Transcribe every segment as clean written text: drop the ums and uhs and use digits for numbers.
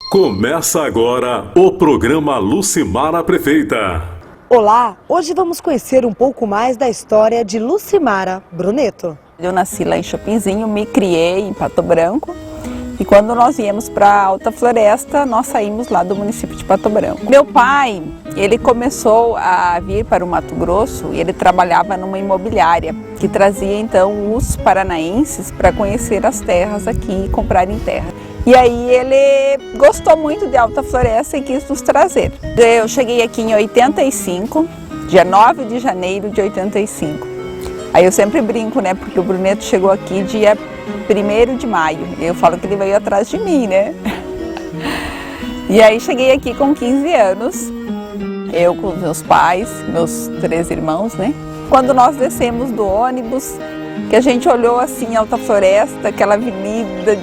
Começa agora o programa Lucimara Prefeita. Olá, hoje vamos conhecer um pouco mais da história de Lucimara Bruneto. Eu nasci lá em Chopinzinho, me criei em Pato Branco e quando nós viemos para Alta Floresta, nós saímos lá do município de Pato Branco. Meu pai, ele começou a vir para o Mato Grosso e ele trabalhava numa imobiliária que trazia então os paranaenses para conhecer as terras aqui e comprarem terra. E aí ele gostou muito de Alta Floresta e quis nos trazer. Eu cheguei aqui em 85, dia 9 de janeiro de 85. Aí eu sempre brinco, né, porque o Bruneto chegou aqui dia 1º de maio. Eu falo que ele veio atrás de mim, né? E aí cheguei aqui com 15 anos, eu com meus pais, meus 3 irmãos, né? Quando nós descemos do ônibus, que a gente olhou assim Alta Floresta, aquela avenida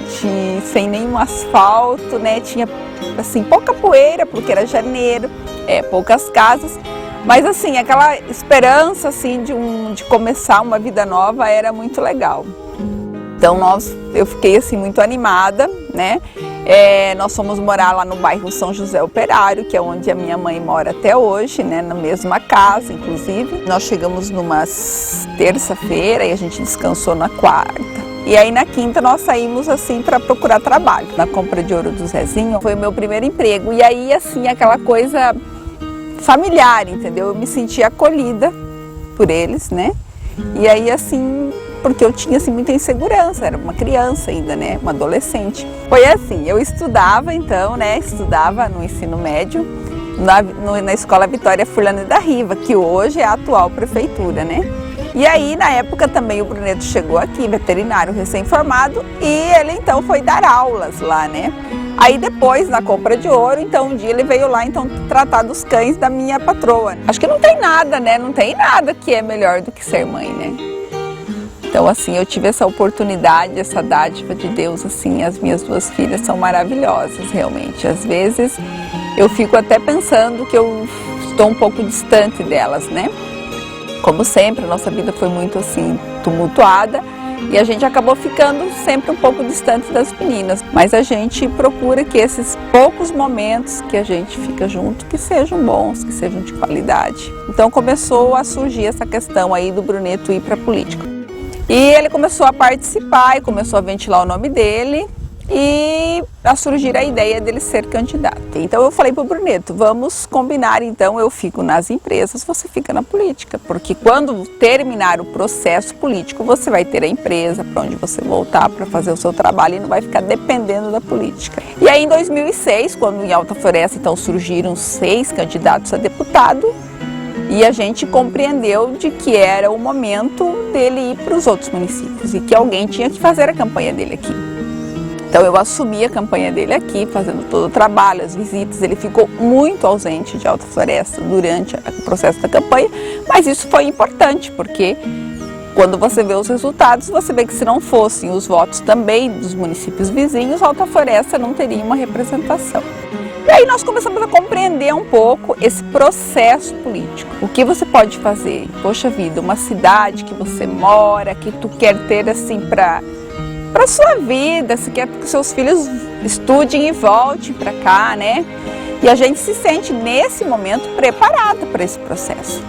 sem nenhum asfalto, né? Tinha assim pouca poeira, porque era janeiro, poucas casas, mas assim aquela esperança assim de começar uma vida nova era muito legal. Então eu fiquei assim muito animada, né? Nós fomos morar lá no bairro São José Operário, que é onde a minha mãe mora até hoje, né? Na mesma casa, inclusive. Nós chegamos numa terça-feira e a gente descansou na quarta. E aí na quinta nós saímos assim para procurar trabalho. Na compra de ouro do Zezinho foi o meu primeiro emprego. E aí assim aquela coisa familiar, entendeu? Eu me senti acolhida por eles, né? E aí assim, porque eu tinha assim muita insegurança, era uma criança ainda, né, uma adolescente. Foi assim, eu estudava então, né, estudava no ensino médio na Escola Vitória Furlane da Riva, que hoje é a atual prefeitura, né. E aí na época também o Bruneto chegou aqui, veterinário recém-formado, e ele então foi dar aulas lá, né. Aí depois, na compra de ouro, então um dia ele veio lá então tratar dos cães da minha patroa. Acho que não tem nada, né, não tem nada que é melhor do que ser mãe, né. Então assim, eu tive essa oportunidade, essa dádiva de Deus, assim, as minhas 2 filhas são maravilhosas, realmente. Às vezes eu fico até pensando que eu estou um pouco distante delas, né? Como sempre, a nossa vida foi muito assim, tumultuada e a gente acabou ficando sempre um pouco distante das meninas. Mas a gente procura que esses poucos momentos que a gente fica junto, que sejam bons, que sejam de qualidade. Então começou a surgir essa questão aí do Bruneto ir para a política. E ele começou a participar e começou a ventilar o nome dele e a surgir a ideia dele ser candidato. Então eu falei para o Bruneto, vamos combinar então, eu fico nas empresas, você fica na política. Porque quando terminar o processo político, você vai ter a empresa para onde você voltar para fazer o seu trabalho e não vai ficar dependendo da política. E aí em 2006, quando em Alta Floresta então surgiram 6 candidatos a deputado, e a gente compreendeu de que era o momento dele ir para os outros municípios e que alguém tinha que fazer a campanha dele aqui. Então eu assumi a campanha dele aqui, fazendo todo o trabalho, as visitas. Ele ficou muito ausente de Alta Floresta durante o processo da campanha, mas isso foi importante, porque quando você vê os resultados, você vê que se não fossem os votos também dos municípios vizinhos, Alta Floresta não teria uma representação. E aí nós começamos a compreender um pouco esse processo político. O que você pode fazer? Poxa vida, uma cidade que você mora, que tu quer ter assim para sua vida, você quer que seus filhos estudem e voltem para cá, né? E a gente se sente nesse momento preparada para esse processo,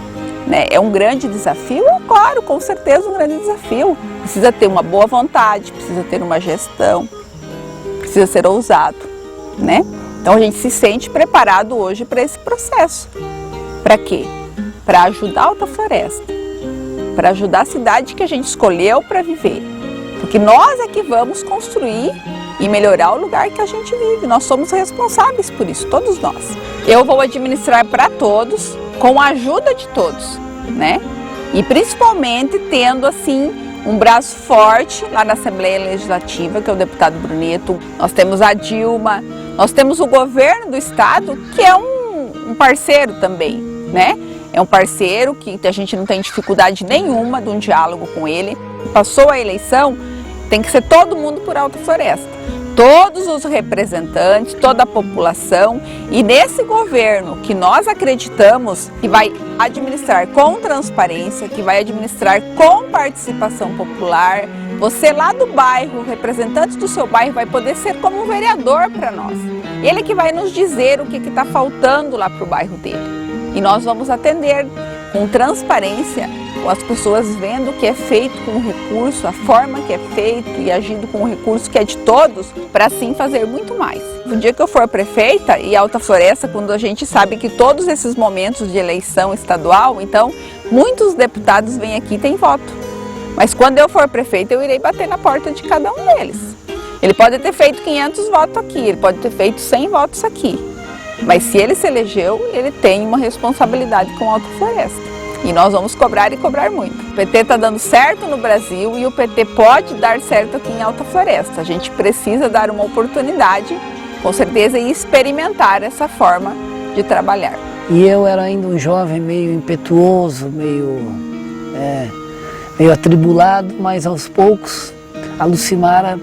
né? É um grande desafio? Claro, com certeza um grande desafio. Precisa ter uma boa vontade, precisa ter uma gestão, precisa ser ousado, né? Então a gente se sente preparado hoje para esse processo. Para quê? Para ajudar a Alta Floresta, para ajudar a cidade que a gente escolheu para viver. Porque nós é que vamos construir e melhorar o lugar que a gente vive. Nós somos responsáveis por isso, todos nós. Eu vou administrar para todos, com a ajuda de todos, né? E principalmente tendo assim um braço forte lá na Assembleia Legislativa, que é o deputado Bruneto. Nós temos a Dilma, nós temos o governo do estado, que é um parceiro também, né? É um parceiro que a gente não tem dificuldade nenhuma de um diálogo com ele. Passou a eleição, tem que ser todo mundo por Alta Floresta. Todos os representantes, toda a população, e nesse governo que nós acreditamos que vai administrar com transparência, que vai administrar com participação popular, você lá do bairro, representante do seu bairro, vai poder ser como um vereador para nós. Ele que vai nos dizer o que está faltando lá para o bairro dele. E nós vamos atender com transparência, com as pessoas vendo o que é feito com o recurso, a forma que é feito e agindo com o recurso que é de todos, para assim fazer muito mais. No dia que eu for prefeita e Alta Floresta, quando a gente sabe que todos esses momentos de eleição estadual, então muitos deputados vêm aqui e têm voto. Mas quando eu for prefeita, eu irei bater na porta de cada um deles. Ele pode ter feito 500 votos aqui, ele pode ter feito 100 votos aqui. Mas se ele se elegeu, ele tem uma responsabilidade com Alta Floresta. E nós vamos cobrar e cobrar muito. O PT está dando certo no Brasil e o PT pode dar certo aqui em Alta Floresta. A gente precisa dar uma oportunidade, com certeza, e experimentar essa forma de trabalhar. E eu era ainda um jovem meio impetuoso, meio atribulado, mas aos poucos a Lucimara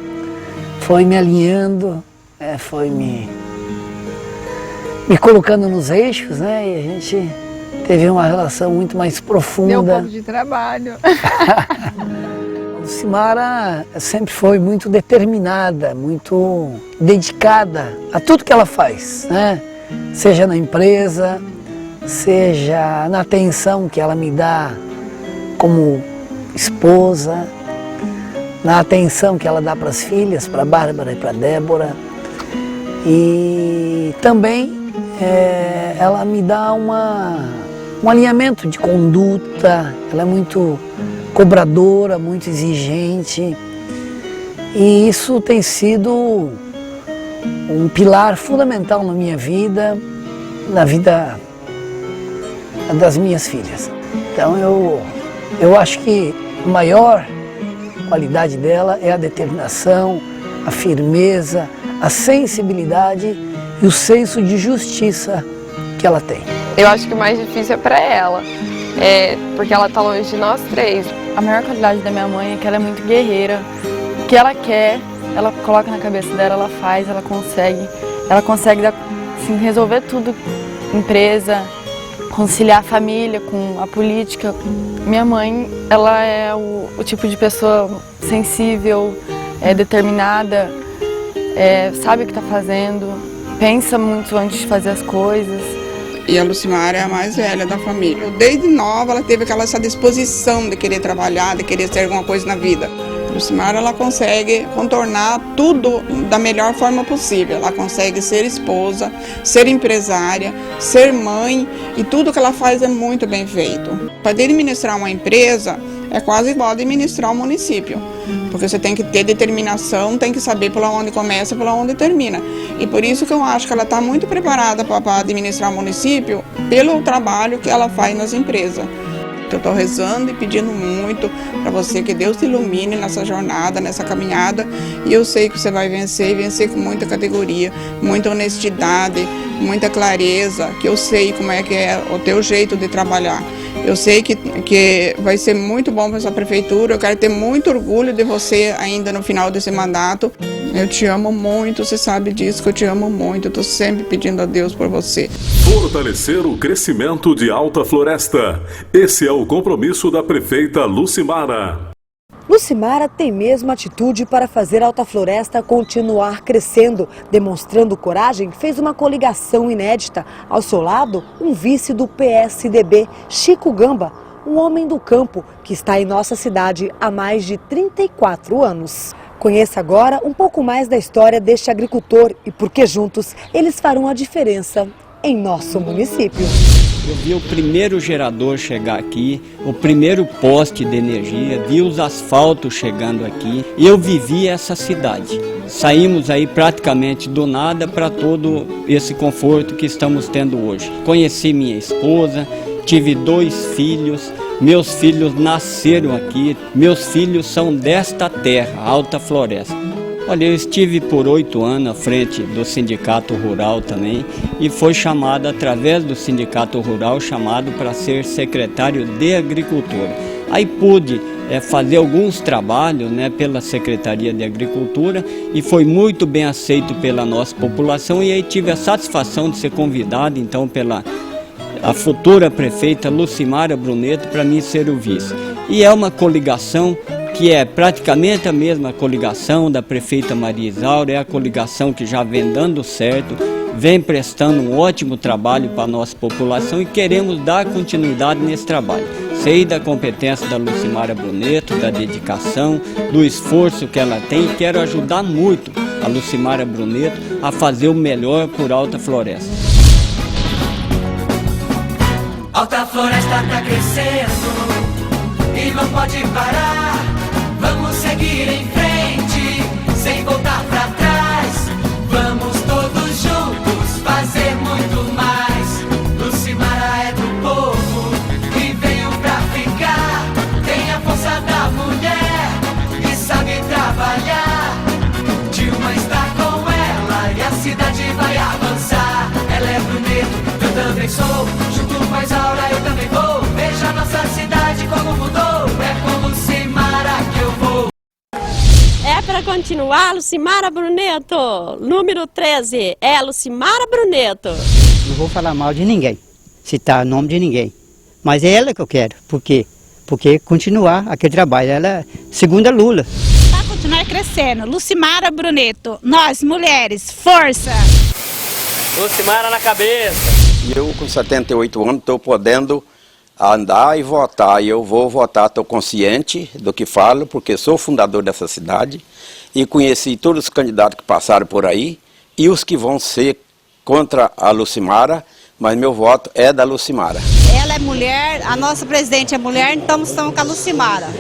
foi me alinhando, foi me colocando nos eixos, né? E a gente teve uma relação muito mais profunda. Deu um pouco de trabalho. A Lucimara sempre foi muito determinada, muito dedicada a tudo que ela faz, né? Seja na empresa, seja na atenção que ela me dá como esposa, na atenção que ela dá para as filhas, para a Bárbara e para a Débora. E também ela me dá um alinhamento de conduta, ela é muito cobradora, muito exigente. E isso tem sido um pilar fundamental na minha vida, na vida das minhas filhas. Então eu acho que a maior qualidade dela é a determinação, a firmeza, a sensibilidade e o senso de justiça que ela tem. Eu acho que o mais difícil é para ela, porque ela está longe de nós três. A maior qualidade da minha mãe é que ela é muito guerreira. O que ela quer, ela coloca na cabeça dela, ela faz, ela consegue assim, resolver tudo, empresa, conciliar a família com a política. Minha mãe, ela é o tipo de pessoa sensível, determinada, sabe o que está fazendo, pensa muito antes de fazer as coisas. E a Lucimara é a mais velha da família. Desde nova ela teve essa disposição de querer trabalhar, de querer ter alguma coisa na vida. A Lucimara, ela consegue contornar tudo da melhor forma possível. Ela consegue ser esposa, ser empresária, ser mãe, e tudo que ela faz é muito bem feito. Para administrar uma empresa é quase igual a administrar um município, porque você tem que ter determinação, tem que saber pela onde começa e pela onde termina. E por isso que eu acho que ela está muito preparada para administrar o município pelo trabalho que ela faz nas empresas. Eu estou rezando e pedindo muito para você que Deus te ilumine nessa jornada, nessa caminhada, e eu sei que você vai vencer, e vencer com muita categoria, muita honestidade, muita clareza, que eu sei como é que é o teu jeito de trabalhar. Eu sei que vai ser muito bom para essa prefeitura, eu quero ter muito orgulho de você ainda no final desse mandato. Eu te amo muito, você sabe disso, que eu te amo muito, eu estou sempre pedindo a Deus por você. Fortalecer o crescimento de Alta Floresta. Esse é o compromisso da prefeita Lucimara. Lucimara tem mesmo atitude para fazer Alta Floresta continuar crescendo. Demonstrando coragem, fez uma coligação inédita. Ao seu lado, um vice do PSDB, Chico Gamba, um homem do campo que está em nossa cidade há mais de 34 anos. Conheça agora um pouco mais da história deste agricultor e por que juntos eles farão a diferença em nosso município. Eu vi o primeiro gerador chegar aqui, o primeiro poste de energia, vi os asfaltos chegando aqui e eu vivi essa cidade. Saímos aí praticamente do nada para todo esse conforto que estamos tendo hoje. Conheci minha esposa, tive 2 filhos, meus filhos nasceram aqui, meus filhos são desta terra, Alta Floresta. Olha, eu estive por 8 anos à frente do Sindicato Rural também e foi chamado, através do Sindicato Rural, chamado para ser secretário de Agricultura. Aí pude fazer alguns trabalhos pela Secretaria de Agricultura e foi muito bem aceito pela nossa população e aí tive a satisfação de ser convidado então pela a futura prefeita Lucimara Bruneto para mim ser o vice. E é uma coligação que é praticamente a mesma coligação da prefeita Maria Isaura, é a coligação que já vem dando certo, vem prestando um ótimo trabalho para a nossa população e queremos dar continuidade nesse trabalho. Sei da competência da Lucimara Bruneto, da dedicação, do esforço que ela tem e quero ajudar muito a Lucimara Bruneto a fazer o melhor por Alta Floresta. Alta Floresta tá crescendo e não pode parar. Vamos seguir em frente, sem voltar pra trás. Vamos todos juntos fazer muito mais. Lucimara é do povo e veio pra ficar. Tem a força da mulher e sabe trabalhar. Dilma está com ela e a cidade vai avançar. Ela é Bruneto, eu também sou. Junto com a Isaura eu também vou. Veja nossa cidade como mudou. É com Lucimara que eu vou. É para continuar, Lucimara Bruneto. Número 13 é Lucimara Bruneto. Não vou falar mal de ninguém, citar o nome de ninguém. Mas é ela que eu quero. Por quê? Porque continuar aquele trabalho. Ela, segundo a Lula. Para continuar crescendo, Lucimara Bruneto. Nós, mulheres, força! Lucimara na cabeça. Eu, com 78 anos, estou podendo andar e votar. E eu vou votar, estou consciente do que falo, porque sou fundador dessa cidade e conheci todos os candidatos que passaram por aí e os que vão ser contra a Lucimara, mas meu voto é da Lucimara. Ela é mulher, a nossa presidente é mulher, então estamos com a Lucimara.